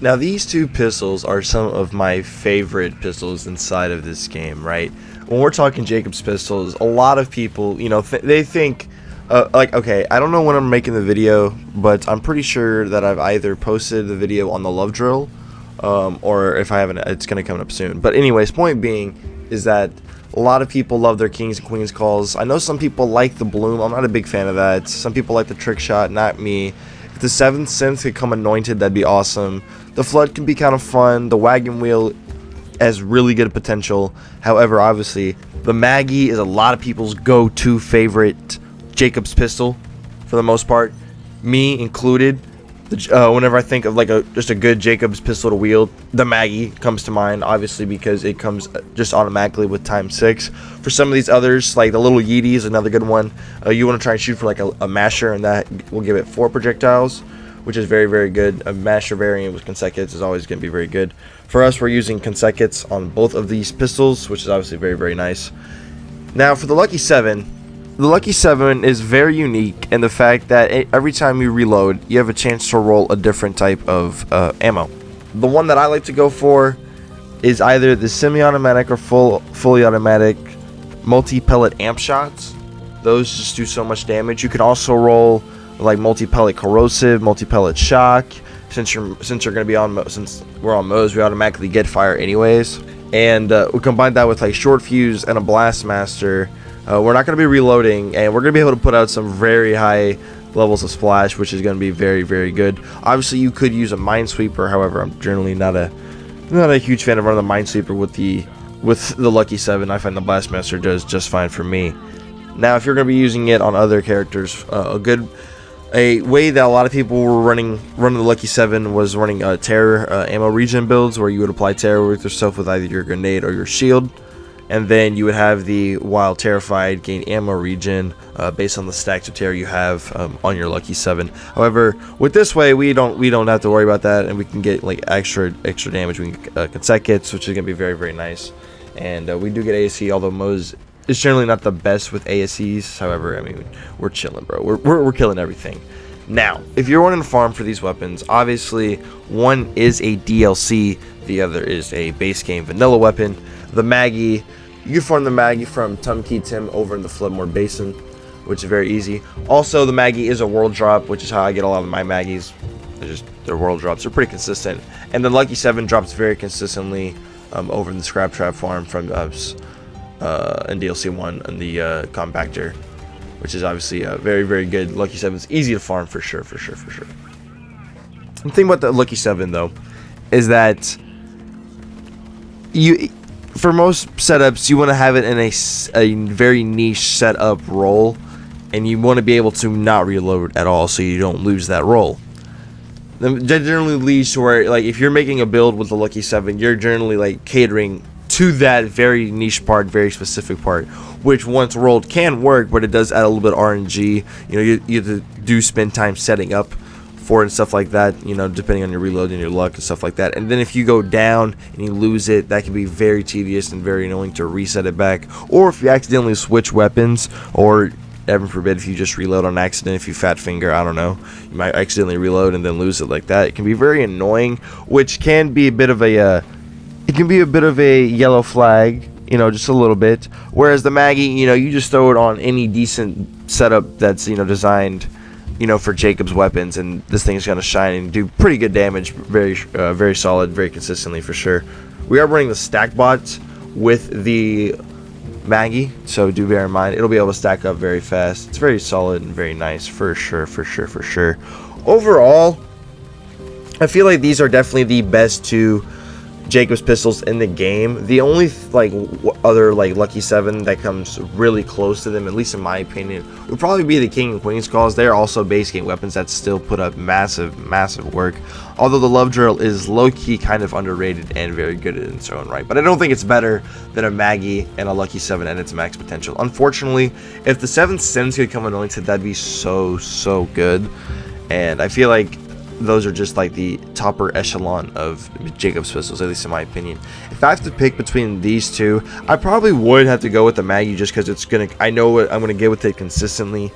Now these two pistols are some of my favorite pistols inside of this game, right? When we're talking Jacob's pistols, a lot of people, they think, like, okay, I don't know when I'm making the video, but I'm pretty sure that I've either posted the video on the love drill, or if I haven't, it's going to come up soon. But anyways, point being is that a lot of people love their kings and queens calls. I know some people like the bloom. I'm not a big fan of that. Some people like the trick shot, not me. If the 7th sense could come anointed, that'd be awesome. The flood can be kind of fun. The wagon wheel has really good potential. However, obviously, the Maggie is a lot of people's go-to favorite Jacob's pistol, for the most part, me included. Whenever I think of like just a good Jacob's pistol to wield, the Maggie comes to mind, obviously, because it comes just automatically with ×6. For some of these others, like the little Yeetie is another good one. You want to try and shoot for like a masher, and that will give it 4 projectiles, which is very, very good. A masher variant with consecutives is always going to be very good. For us, we're using consecutives on both of these pistols, which is obviously very, very nice. Now, for the Lucky 7, the Lucky 7 is very unique in the fact that every time you reload, you have a chance to roll a different type of ammo. The one that I like to go for is either the semi-automatic or fully automatic multi-pellet amp shots. Those just do so much damage. You can also roll like multi-pellet corrosive, multi-pellet shock. Since we're on Mo's, we automatically get fire anyways. And we combine that with like short fuse and a blast master. We're not going to be reloading, and we're going to be able to put out some very high levels of splash, which is going to be very, very good. Obviously, you could use a minesweeper. However, I'm generally not a huge fan of running the minesweeper with the Lucky 7. I find the blastmaster does just fine for me. Now, if you're going to be using it on other characters, a way that a lot of people were running the Lucky 7 was running terror ammo regen builds, where you would apply terror with yourself with either your grenade or your shield. And then you would have the while terrified gain ammo regen based on the stacks of terror you have on your Lucky 7. However, with this way, we don't have to worry about that, and we can get like extra damage. We can consecutives, which is gonna be very, very nice. And we do get ASE, although Mo's is generally not the best with ASEs. However, I mean, we're chilling, bro. We're killing everything. Now, if you're wanting to farm for these weapons, obviously one is a DLC, the other is a base game vanilla weapon. The Maggie, you can farm the Maggie from Tumkey Tim over in the Floodmore Basin, which is very easy. Also, the Maggie is a world drop, which is how I get a lot of my Maggies. They're world drops. They're pretty consistent. And the Lucky 7 drops very consistently over in the Scrap Trap farm from us in DLC 1 and the Compactor, which is obviously very, very good. Lucky 7 is easy to farm for sure. The thing about the Lucky 7, though, is that for most setups, you want to have it in a very niche setup role, and you want to be able to not reload at all, so you don't lose that role. That generally leads to where, like, if you're making a build with the Lucky 7, you're generally like catering to that very niche part, very specific part, which once rolled can work, but it does add a little bit of RNG. You do spend time setting up for it and stuff like that, depending on your reload and your luck and stuff like that. And then if you go down and you lose it, that can be very tedious and very annoying to reset it back. Or if you accidentally switch weapons, or heaven forbid if you just reload on accident, if you fat finger, I don't know, you might accidentally reload and then lose it like that. It can be very annoying, which can be a bit of a yellow flag, just a little bit. Whereas the Maggie, you just throw it on any decent setup that's designed for Jacob's weapons, and this thing's gonna shine and do pretty good damage, very solid, very consistently for sure. We are running the stack bots with the Maggie, so do bear in mind it'll be able to stack up very fast. It's very solid and very nice for sure. Overall, I feel like these are definitely the best two Jacob's pistols in the game. The only other Lucky 7 that comes really close to them, at least in my opinion, would probably be the King and Queen's calls. They're also base game weapons that still put up massive work, although the love drill is low-key kind of underrated and very good in its own right. But I don't think it's better than a Maggie and a Lucky 7 at its max potential. Unfortunately, if the 7th Sense could come anointed, that'd be so good. And I feel like those are just like the topper echelon of Jacob's pistols, at least in my opinion. If I have to pick between these two, I probably would have to go with the Maggie, just because I know what I'm gonna get with it consistently,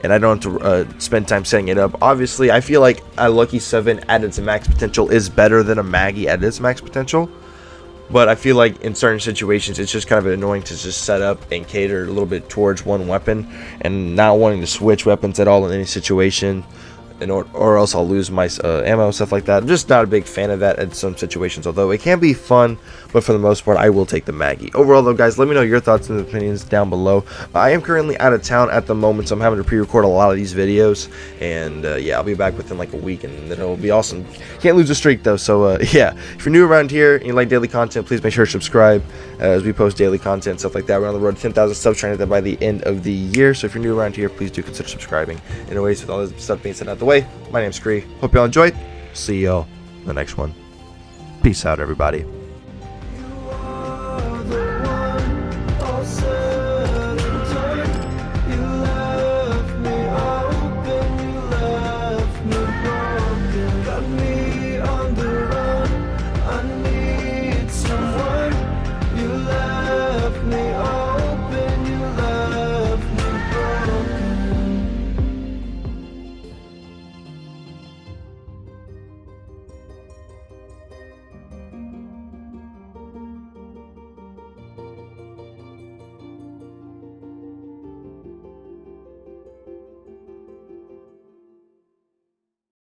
and I don't have to spend time setting it up. Obviously, I feel like a Lucky 7 at its max potential is better than a Maggie at its max potential. But I feel like in certain situations, it's just kind of annoying to just set up and cater a little bit towards one weapon and not wanting to switch weapons at all in any situation. Or else I'll lose my ammo and stuff like that. I'm just not a big fan of that in some situations, although it can be fun, but for the most part I will take the Maggie. Overall though, guys, let me know your thoughts and opinions down below. I am currently out of town at the moment, so I'm having to pre-record a lot of these videos, and yeah, I'll be back within like a week, and then it'll be awesome. Can't lose a streak though, so yeah, if you're new around here and you like daily content, please make sure to subscribe as we post daily content, stuff like that. We're on the road to 10,000 subs, trying to hit that by the end of the year, so if you're new around here, please do consider subscribing. Anyways, with all this stuff being said out the way, my name's Kree. Hope y'all enjoyed. See y'all in the next one. Peace out, everybody.